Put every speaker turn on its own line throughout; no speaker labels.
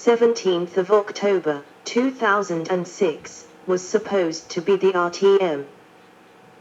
17th of October, 2006, was supposed to be the RTM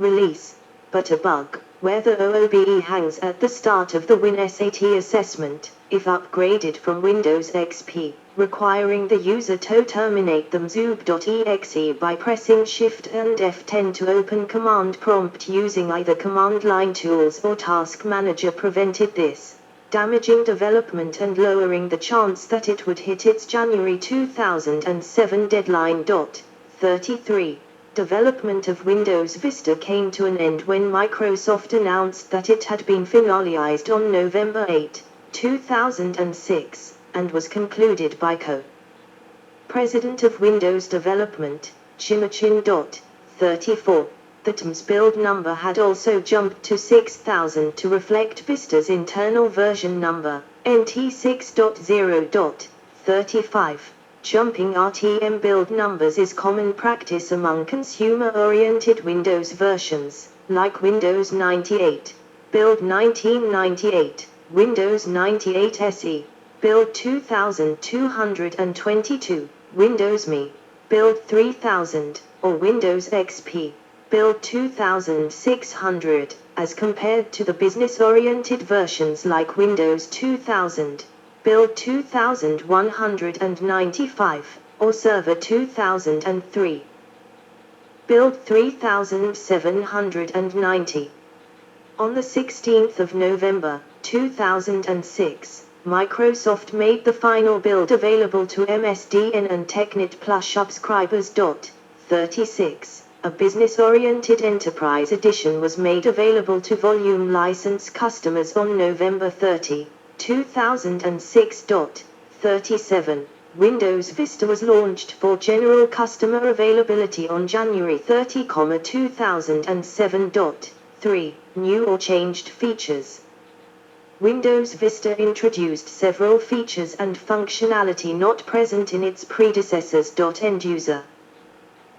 release, but a bug, where the OOBE hangs at the start of the WinSAT assessment, if upgraded from Windows XP, requiring the user to terminate the mzoob.exe by pressing Shift and F10 to open command prompt using either command line tools or Task Manager prevented this, damaging development and lowering the chance that it would hit its January 2007 deadline. 33. Development of Windows Vista came to an end when Microsoft announced that it had been finalized on November 8, 2006, and was concluded by Co-President of Windows Development, Chimachin. 34. The TMS build number had also jumped to 6000 to reflect Vista's internal version number, NT 6.0. 35. Jumping RTM build numbers is common practice among consumer-oriented Windows versions, like Windows 98, build 1998, Windows 98 SE, build 2222, Windows ME, build 3000, or Windows XP, build 2600, as compared to the business-oriented versions like Windows 2000, build 2195, or Server 2003. Build 3790. On the 16th of November, 2006, Microsoft made the final build available to MSDN and TechNet Plus subscribers. 36. A business-oriented enterprise edition was made available to volume license customers on November 30, 2006. 37. Windows Vista was launched for general customer availability on January 30, 2007. 3. New or changed features. Windows Vista introduced several features and functionality not present in its predecessors. End user.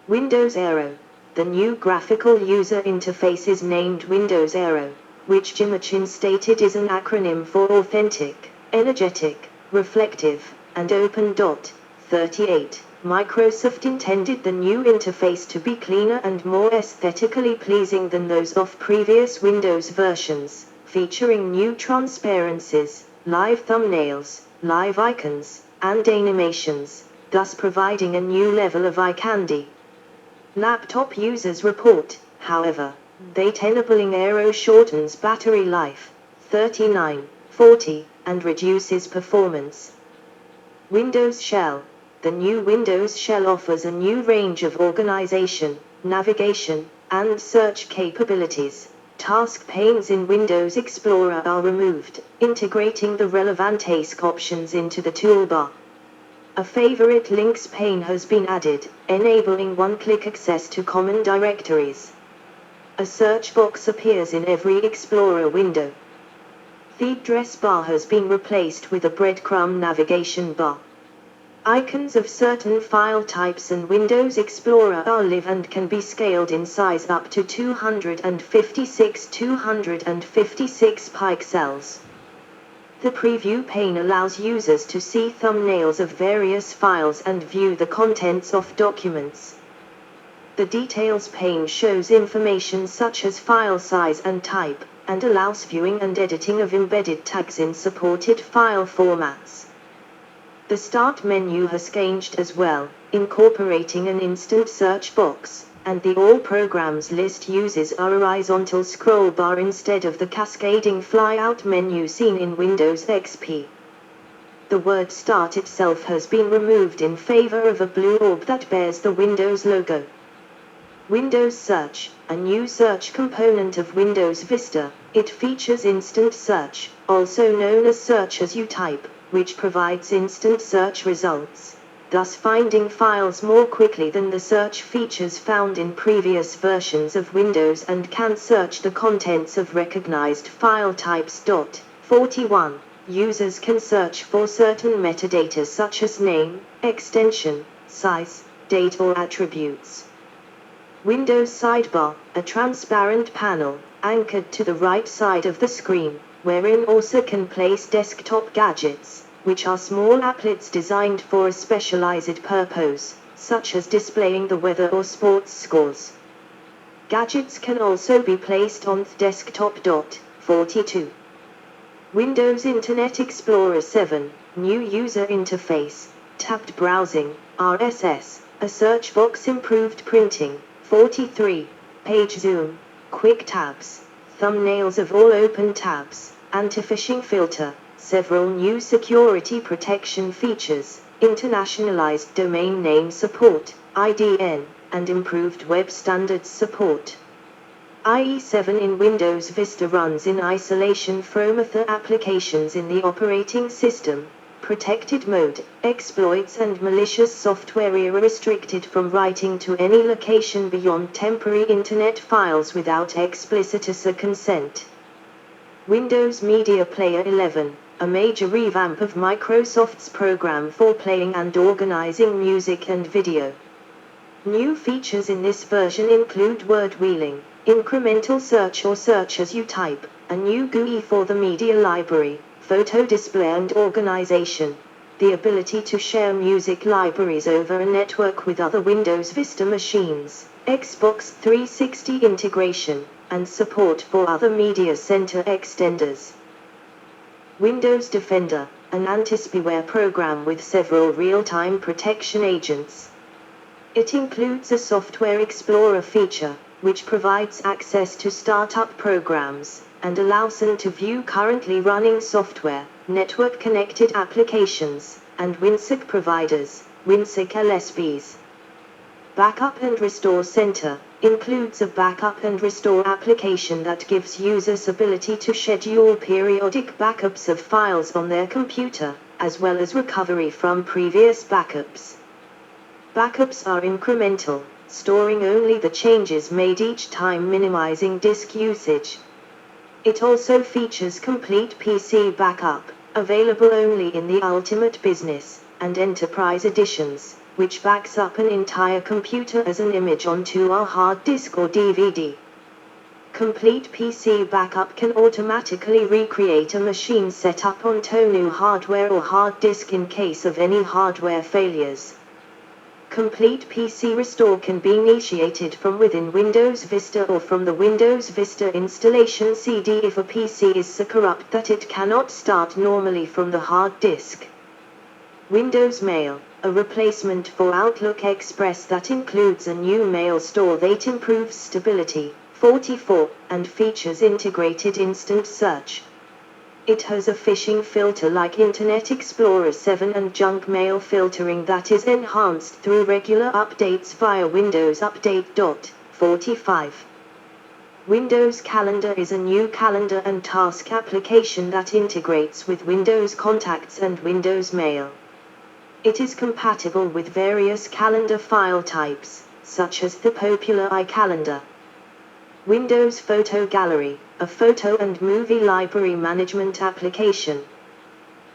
Windows Aero. The new graphical user interface is named Windows Aero, which Chimachin stated is an acronym for authentic, energetic, reflective, and open. 38. Microsoft intended the new interface to be cleaner and more aesthetically pleasing than those of previous Windows versions, featuring new transparencies, live thumbnails, live icons, and animations, thus providing a new level of eye candy. Laptop users report, however, that enabling Aero shortens battery life, 39-40, and reduces performance. Windows Shell. The new Windows Shell offers a new range of organization, navigation, and search capabilities. Task panes in Windows Explorer are removed, integrating the relevant task options into the toolbar. A favorite links pane has been added, enabling one-click access to common directories. A search box appears in every Explorer window. The address bar has been replaced with a breadcrumb navigation bar. Icons of certain file types and Windows Explorer are live and can be scaled in size up to 256 pixels. The preview pane allows users to see thumbnails of various files and view the contents of documents. The details pane shows information such as file size and type, and allows viewing and editing of embedded tags in supported file formats. The Start menu has changed as well, incorporating an instant search box, and the All Programs list uses a horizontal scroll bar instead of the cascading flyout menu seen in Windows XP. The word Start itself has been removed in favor of a blue orb that bears the Windows logo. Windows Search, a new search component of Windows Vista. It features instant search, also known as search as you type, which provides instant search results, thus finding files more quickly than the search features found in previous versions of Windows, and can search the contents of recognized file types. 41. Users can search for certain metadata such as name, extension, size, date or attributes. Windows Sidebar, a transparent panel, anchored to the right side of the screen, wherein also can place desktop gadgets, which are small applets designed for a specialized purpose, such as displaying the weather or sports scores. Gadgets can also be placed on the desktop. 42. Windows Internet Explorer 7, new user interface, tabbed browsing, RSS, a search box, improved printing. 43. Page zoom, quick tabs, thumbnails of all open tabs, anti-phishing filter, several new security protection features, internationalized domain name support, IDN, and improved web standards support. IE7 in Windows Vista runs in isolation from other applications in the operating system. Protected mode, exploits and malicious software are restricted from writing to any location beyond temporary internet files without explicit user consent. Windows Media Player 11, a major revamp of Microsoft's program for playing and organizing music and video. New features in this version include word wheeling, incremental search or search as you type, a new GUI for the media library, photo display and organization, the ability to share music libraries over a network with other Windows Vista machines, Xbox 360 integration, and support for other Media Center extenders. Windows Defender, an anti-spyware program with several real-time protection agents. It includes a Software Explorer feature, which provides access to startup programs, and allows them to view currently running software, network-connected applications, and WinSec providers, WinSec LSPs. Backup and Restore Center includes a backup and restore application that gives users ability to schedule periodic backups of files on their computer, as well as recovery from previous backups. Backups are incremental, storing only the changes made each time, minimizing disk usage. It also features complete PC backup, available only in the Ultimate Business and Enterprise editions, which backs up an entire computer as an image onto a hard disk or DVD. Complete PC backup can automatically recreate a machine set up onto new hardware or hard disk in case of any hardware failures. Complete PC restore can be initiated from within Windows Vista or from the Windows Vista installation CD if a PC is so corrupt that it cannot start normally from the hard disk. Windows Mail, a replacement for Outlook Express that includes a new mail store that improves stability. 44, and features integrated instant search. It has a phishing filter like Internet Explorer 7 and junk mail filtering that is enhanced through regular updates via Windows Update. 45. Windows Calendar is a new calendar and task application that integrates with Windows Contacts and Windows Mail. It is compatible with various calendar file types, such as the popular iCalendar. Windows Photo Gallery, a photo and movie library management application.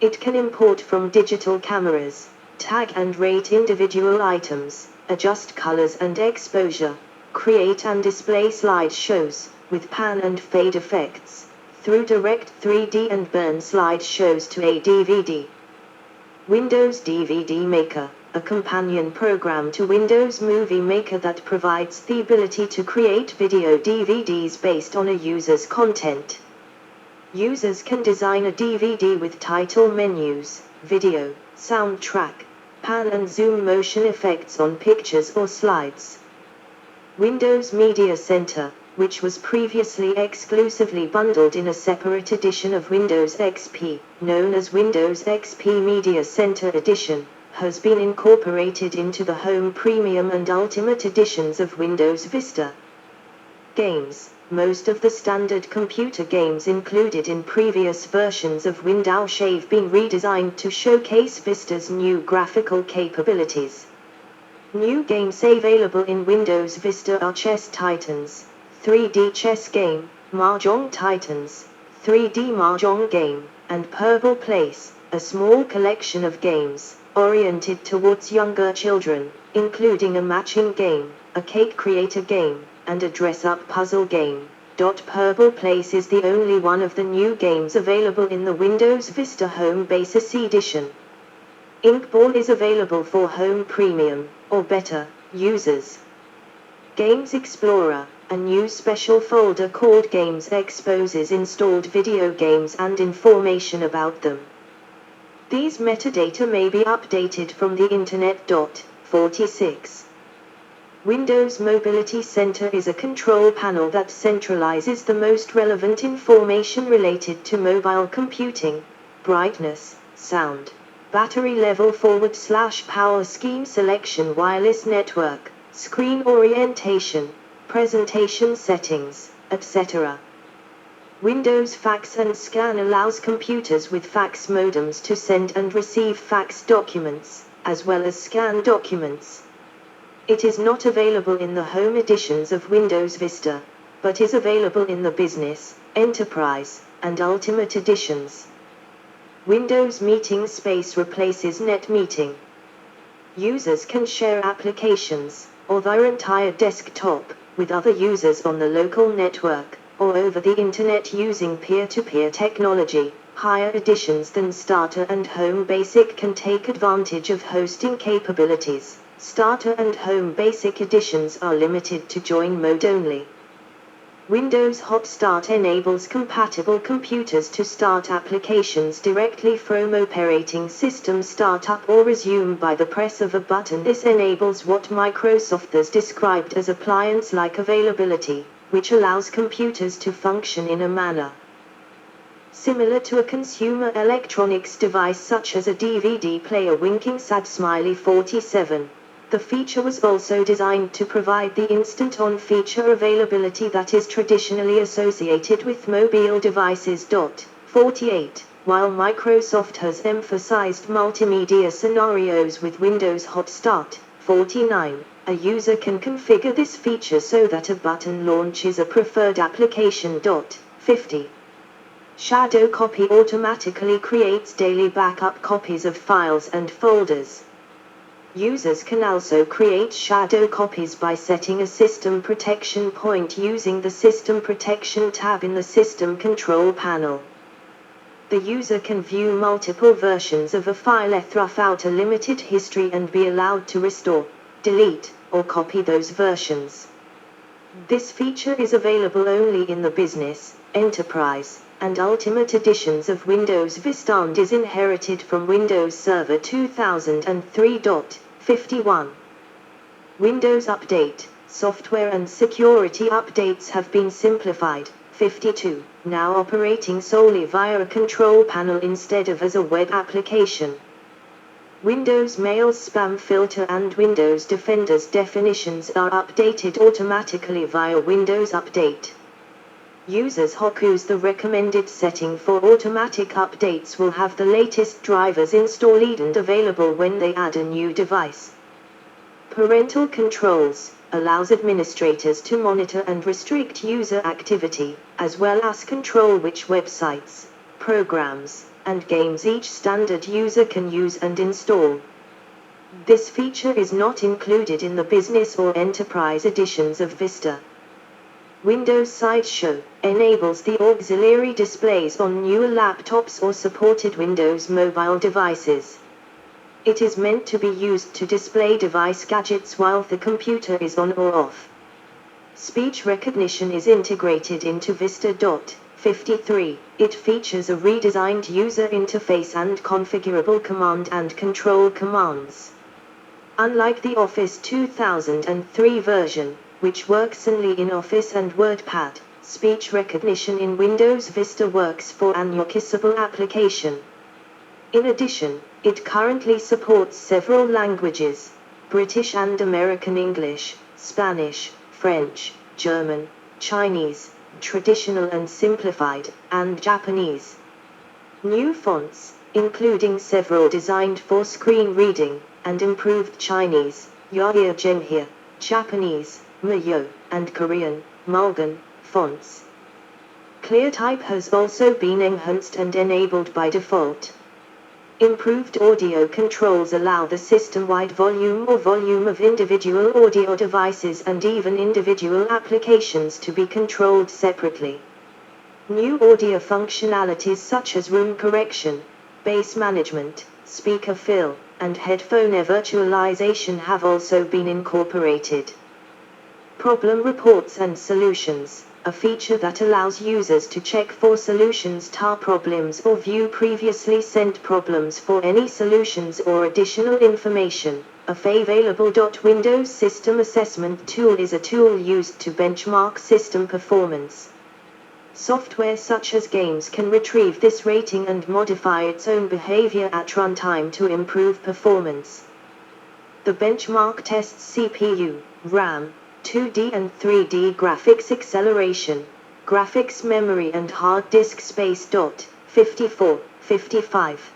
It can import from digital cameras, tag and rate individual items, adjust colors and exposure, create and display slideshows, with pan and fade effects, through Direct 3D and burn slideshows to a DVD. Windows DVD Maker, a companion program to Windows Movie Maker that provides the ability to create video DVDs based on a user's content. Users can design a DVD with title menus, video, soundtrack, pan and zoom motion effects on pictures or slides. Windows Media Center, which was previously exclusively bundled in a separate edition of Windows XP, known as Windows XP Media Center Edition, has been incorporated into the Home Premium and Ultimate editions of Windows Vista. Games. Most of the standard computer games included in previous versions of Windows have been redesigned to showcase Vista's new graphical capabilities. New games available in Windows Vista are Chess Titans, 3D chess game, Mahjong Titans, 3D Mahjong game, and Purple Place, a small collection of games oriented towards younger children, including a matching game, a cake creator game, and a dress-up puzzle game. Purple Place is the only one of the new games available in the Windows Vista Home Basis Edition. Inkball is available for Home Premium, or better, users. Games Explorer, a new special folder called Games exposes installed video games and information about them. These metadata may be updated from the Internet. 46. Windows Mobility Center is a control panel that centralizes the most relevant information related to mobile computing: brightness, sound, battery level / power scheme selection, wireless network, screen orientation, presentation settings, etc. Windows Fax and Scan allows computers with fax modems to send and receive fax documents, as well as scan documents. It is not available in the home editions of Windows Vista, but is available in the Business, Enterprise, and Ultimate editions. Windows Meeting Space replaces Net Meeting. Users can share applications, or their entire desktop, with other users on the local network, or over the Internet using peer-to-peer technology. Higher editions than Starter and Home Basic can take advantage of hosting capabilities. Starter and Home Basic editions are limited to join mode only. Windows Hot Start enables compatible computers to start applications directly from operating system startup or resume by the press of a button. This enables what Microsoft has described as appliance-like availability, which allows computers to function in a manner similar to a consumer electronics device such as a DVD player. Winking sad smiley 47. The feature was also designed to provide the instant-on feature availability that is traditionally associated with mobile devices. 48. While Microsoft has emphasized multimedia scenarios with Windows Hot Start. 49. A user can configure this feature so that a button launches a preferred application. 50. Shadow Copy automatically creates daily backup copies of files and folders. Users can also create shadow copies by setting a system protection point using the System Protection tab in the System Control panel. The user can view multiple versions of a file throughout a limited history and be allowed to restore, delete, or copy those versions. This feature is available only in the Business, Enterprise, and Ultimate editions of Windows Vista and is inherited from Windows Server 2003. 51. Windows Update, software and security updates have been simplified. 52. Now operating solely via a control panel instead of as a web application. Windows Mail Spam Filter and Windows Defender's definitions are updated automatically via Windows Update. Users who use the recommended setting for automatic updates will have the latest drivers installed and available when they add a new device. Parental Controls allows administrators to monitor and restrict user activity, as well as control which websites, programs, and games each standard user can use and install. This feature is not included in the Business or Enterprise editions of Vista. Windows Sideshow enables the auxiliary displays on newer laptops or supported Windows mobile devices. It is meant to be used to display device gadgets while the computer is on or off. Speech recognition is integrated into Vista. 53. It features a redesigned user interface and configurable command and control commands. Unlike the Office 2003 version, which works only in Office and WordPad, speech recognition in Windows Vista works for an unusable application. In addition, it currently supports several languages: British and American English, Spanish, French, German, Chinese, traditional and simplified, and Japanese. New fonts, including several designed for screen reading, and improved Chinese, Yaoya Genhia, Japanese, Mayo, and Korean, Mulgan, fonts. ClearType has also been enhanced and enabled by default. Improved audio controls allow the system-wide volume of individual audio devices and even individual applications to be controlled separately. New audio functionalities such as room correction, bass management, speaker fill, and headphone virtualization have also been incorporated. Problem reports and solutions, a feature that allows users to check for solutions to problems or view previously sent problems for any solutions or additional information. A available Windows System Assessment Tool is a tool used to benchmark system performance. Software such as games can retrieve this rating and modify its own behavior at runtime to improve performance. The benchmark tests CPU, RAM, 2D and 3D graphics acceleration, graphics memory and hard disk space. 54, 55.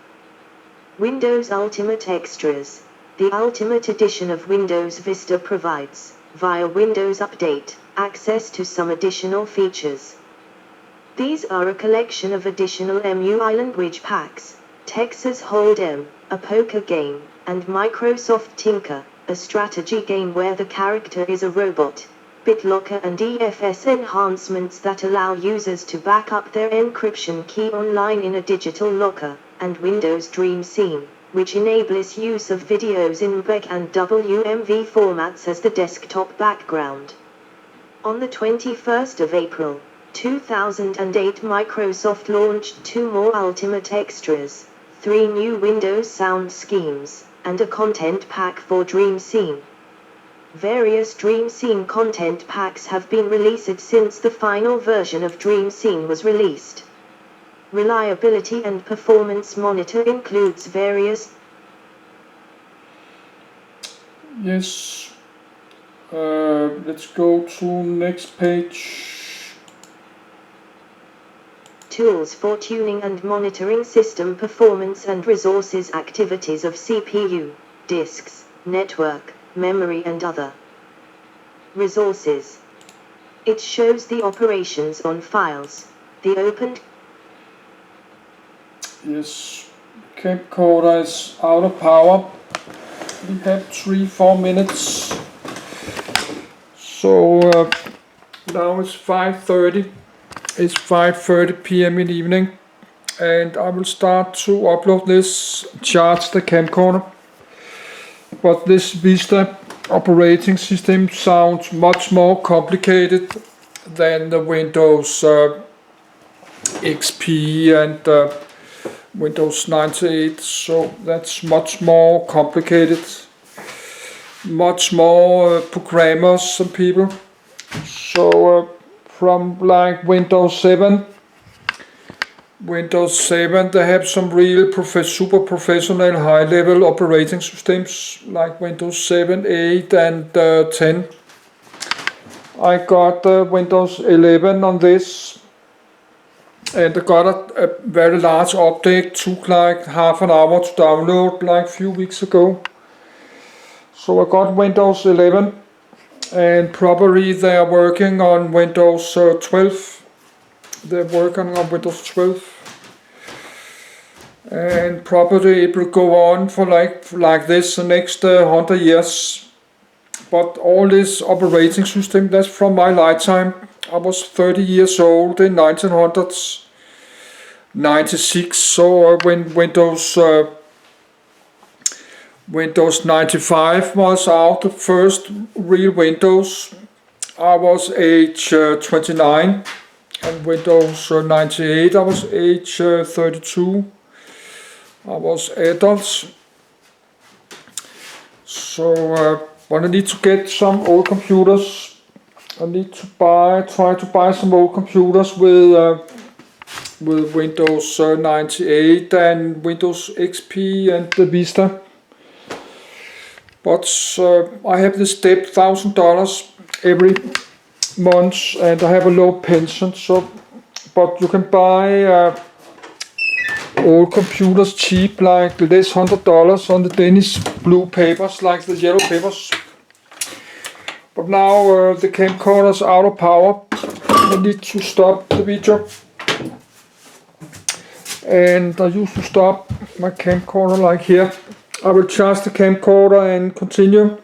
Windows Ultimate Extras. The Ultimate Edition of Windows Vista provides, via Windows Update, access to some additional features. These are a collection of additional MUI language packs, Texas Hold'em, a poker game, and Microsoft Tinker, a strategy game where the character is a robot, BitLocker and EFS enhancements that allow users to back up their encryption key online in a digital locker, and Windows Dream Scene, which enables use of videos in MPEG and WMV formats as the desktop background. On the 21st of April, 2008, Microsoft launched 2 more Ultimate Extras, 3 new Windows sound schemes, and a content pack for Dream Scene. Various Dream Scene content packs have been released since the final version of Dream Scene was released. Reliability and performance monitor includes various
Yes, let's go to next page.
Tools for tuning and monitoring system performance and resources activities of CPU, disks, network, memory and other resources. It shows the operations on files, the opened.
Yes, camcorder is out of power. We have 3-4 minutes. So now it's 5:30. It's 5:30 p.m. in the evening, and I will start to upload this, charge the camcorder. But this Vista operating system sounds much more complicated than the Windows XP and Windows 98, so that's much more complicated, much more programmers and people. So from like Windows 7, they have some real super professional high-level operating systems like Windows 7, 8 and 10. I got Windows 11 on this, and I got a very large update. Took like half an hour to download like a few weeks ago. So I got Windows 11, and probably they are working on Windows 12. They're working on Windows 12, and probably it will go on for like this the next 100 years. But all this operating system, that's from my lifetime. I was 30 years old in 1996, so when Windows 95 was out, the first real Windows, I was age 29, and Windows 98 I was age 32. I was adult. So but I need to get some old computers. I need to try to buy some old computers with Windows 98 and Windows XP and the Vista. But I have this debt, $1,000 every month, and I have a low pension. So, but you can buy old computers cheap, like less $100 on the Danish blue papers, like the yellow papers. But now the camcorder is out of power. I need to stop the video, and I used to stop my camcorder like here. I will charge the camcorder and continue.